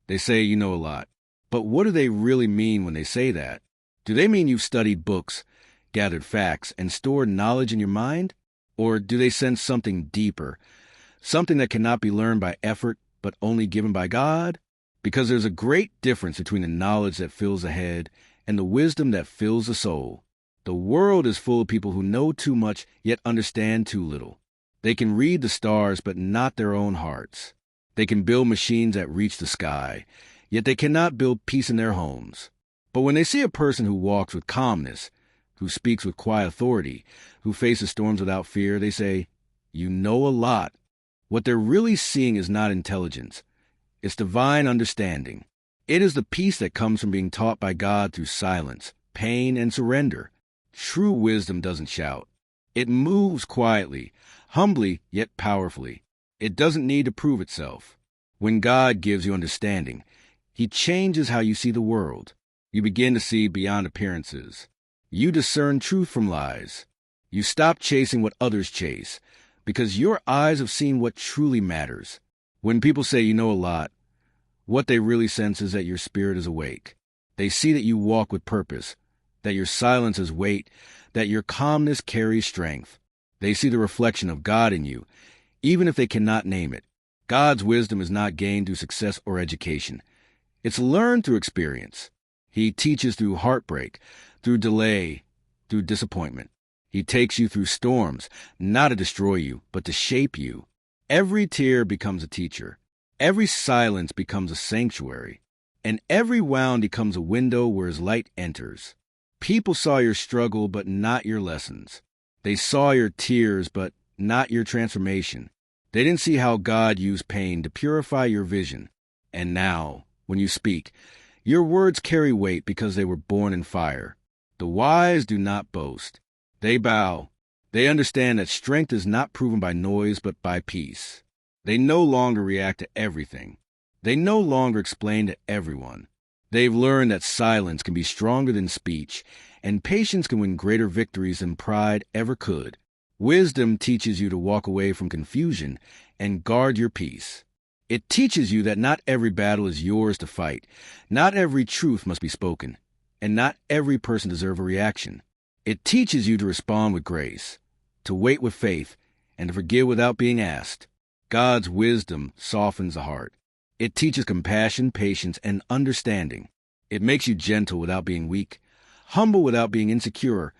They say you know a lot. But what do they really mean when they say that? Do they mean you've studied books, gathered facts, and stored knowledge in your mind? Or do they sense something deeper, something that cannot be learned by effort, but only given by God? Because there's a great difference between the knowledge that fills the head and the wisdom that fills the soul. The world is full of people who know too much, yet understand too little. They can read the stars, but not their own hearts. They can build machines that reach the sky, yet they cannot build peace in their homes. But when they see a person who walks with calmness, who speaks with quiet authority, who faces storms without fear, they say, "You know a lot." What they're really seeing is not intelligence. It's divine understanding. It is the peace that comes from being taught by God through silence, pain, and surrender. True wisdom doesn't shout. It moves quietly, humbly, yet powerfully. It doesn't need to prove itself. When God gives you understanding, He changes how you see the world. You begin to see beyond appearances. You discern truth from lies. You stop chasing what others chase, because your eyes have seen what truly matters. When people say you know a lot, what they really sense is that your spirit is awake. They see that you walk with purpose, that your silence has weight, that your calmness carries strength. They see the reflection of God in you, even if they cannot name it. God's wisdom is not gained through success or education. It's learned through experience. He teaches through heartbreak, through delay, through disappointment. He takes you through storms, not to destroy you, but to shape you. Every tear becomes a teacher. Every silence becomes a sanctuary. And every wound becomes a window where His light enters. People saw your struggle, but not your lessons. They saw your tears, but not your transformation. They didn't see how God used pain to purify your vision. And now, when you speak, your words carry weight because they were born in fire. The wise do not boast. They bow. They understand that strength is not proven by noise, but by peace. They no longer react to everything. They no longer explain to everyone. They've learned that silence can be stronger than speech, and patience can win greater victories than pride ever could. Wisdom teaches you to walk away from confusion and guard your peace. It teaches you that not every battle is yours to fight, not every truth must be spoken, and not every person deserves a reaction. It teaches you to respond with grace, to wait with faith, and to forgive without being asked. God's wisdom softens the heart. It teaches compassion, patience, and understanding. It makes you gentle without being weak, humble without being insecure,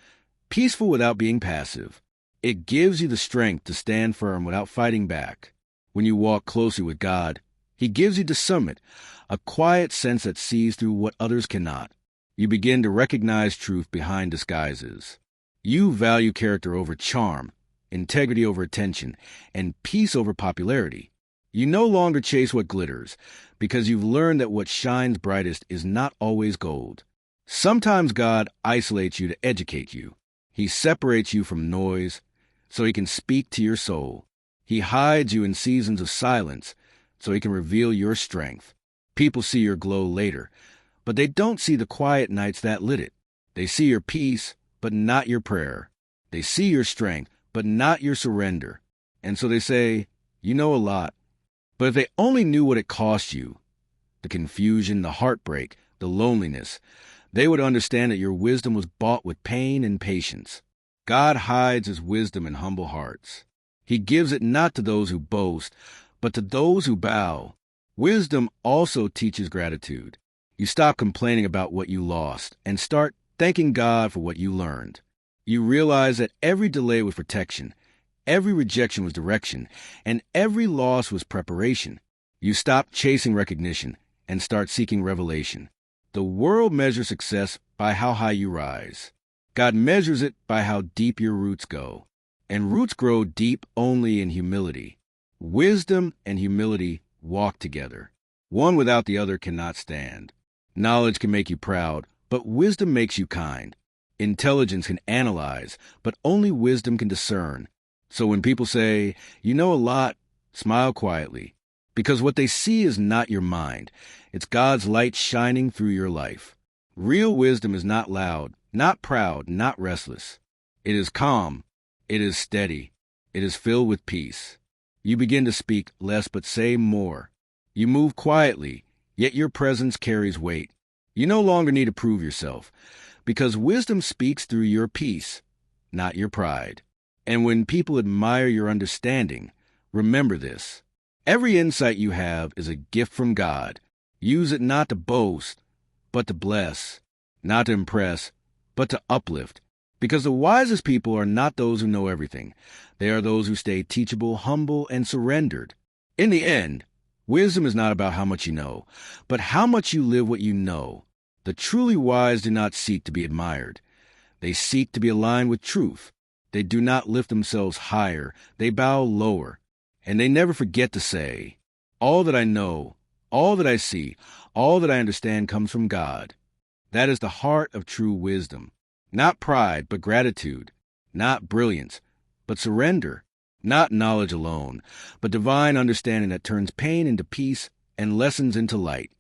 peaceful without being passive. It gives you the strength to stand firm without fighting back. When you walk closely with God, He gives you discernment, a quiet sense that sees through what others cannot. You begin to recognize truth behind disguises. You value character over charm, integrity over attention, and peace over popularity. You no longer chase what glitters, because you've learned that what shines brightest is not always gold. Sometimes God isolates you to educate you. He separates you from noise so He can speak to your soul. He hides you in seasons of silence so He can reveal your strength. People see your glow later, but they don't see the quiet nights that lit it. They see your peace, but not your prayer. They see your strength, but not your surrender. And so they say, you know a lot. But if they only knew what it cost you, the confusion, the heartbreak, the loneliness, they would understand that your wisdom was bought with pain and patience. God hides His wisdom in humble hearts. He gives it not to those who boast, but to those who bow. Wisdom also teaches gratitude. You stop complaining about what you lost and start thanking God for what you learned. You realize that every delay was protection, every rejection was direction, and every loss was preparation. You stop chasing recognition and start seeking revelation. The world measures success by how high you rise. God measures it by how deep your roots go. And roots grow deep only in humility. Wisdom and humility walk together. One without the other cannot stand. Knowledge can make you proud, but wisdom makes you kind. Intelligence can analyze, but only wisdom can discern. So when people say, you know a lot, smile quietly. Because what they see is not your mind. It's God's light shining through your life. Real wisdom is not loud, not proud, not restless. It is calm. It is steady. It is filled with peace. You begin to speak less but say more. You move quietly, yet your presence carries weight. You no longer need to prove yourself, because wisdom speaks through your peace, not your pride. And when people admire your understanding, remember this. Every insight you have is a gift from God. Use it not to boast, but to bless, not to impress, but to uplift. Because the wisest people are not those who know everything. They are those who stay teachable, humble, and surrendered. In the end, wisdom is not about how much you know, but how much you live what you know. The truly wise do not seek to be admired. They seek to be aligned with truth. They do not lift themselves higher. They bow lower. And they never forget to say, all that I know, all that I see, all that I understand comes from God. That is the heart of true wisdom. Not pride, but gratitude. Not brilliance, but surrender. Not knowledge alone, but divine understanding that turns pain into peace and lessons into light.